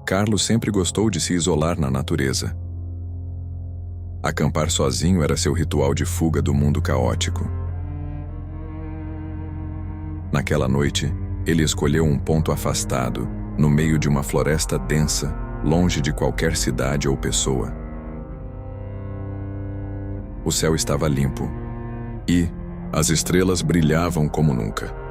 Carlos sempre gostou de se isolar na natureza. Acampar sozinho era seu ritual de fuga do mundo caótico. Naquela noite, ele escolheu um ponto afastado, no meio de uma floresta densa, longe de qualquer cidade ou pessoa. O céu estava limpo e as estrelas brilhavam como nunca.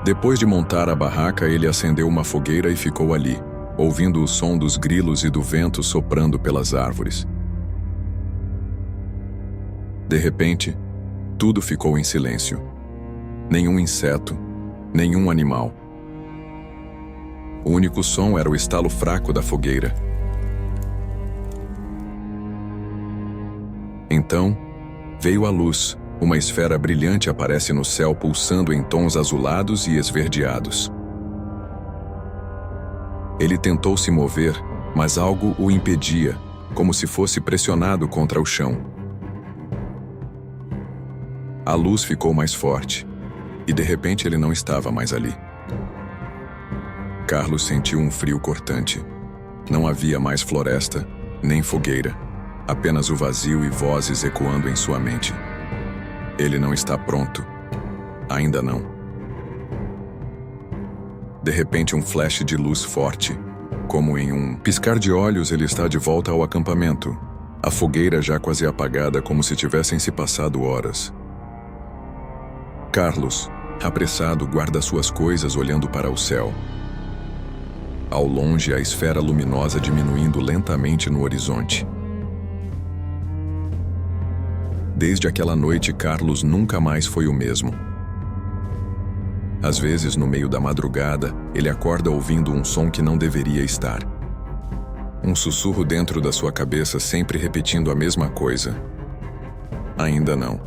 Depois de montar a barraca, ele acendeu uma fogueira e ficou ali, ouvindo o som dos grilos e do vento soprando pelas árvores. De repente, tudo ficou em silêncio. Nenhum inseto, nenhum animal. O único som era o estalo fraco da fogueira. Então, veio a luz. Uma esfera brilhante aparece no céu, pulsando em tons azulados e esverdeados. Ele tentou se mover, mas algo o impedia, como se fosse pressionado contra o chão. A luz ficou mais forte, e de repente ele não estava mais ali. Carlos sentiu um frio cortante. Não havia mais floresta, nem fogueira, apenas o vazio e vozes ecoando em sua mente. Ele não está pronto. Ainda não. De repente, um flash de luz forte. Como em um piscar de olhos, ele está de volta ao acampamento. A fogueira já quase apagada, como se tivessem se passado horas. Carlos, apressado, guarda suas coisas olhando para o céu. Ao longe, a esfera luminosa diminuindo lentamente no horizonte. Desde aquela noite, Carlos nunca mais foi o mesmo. Às vezes, no meio da madrugada, ele acorda ouvindo um som que não deveria estar. Um sussurro dentro da sua cabeça sempre repetindo a mesma coisa. Ainda não.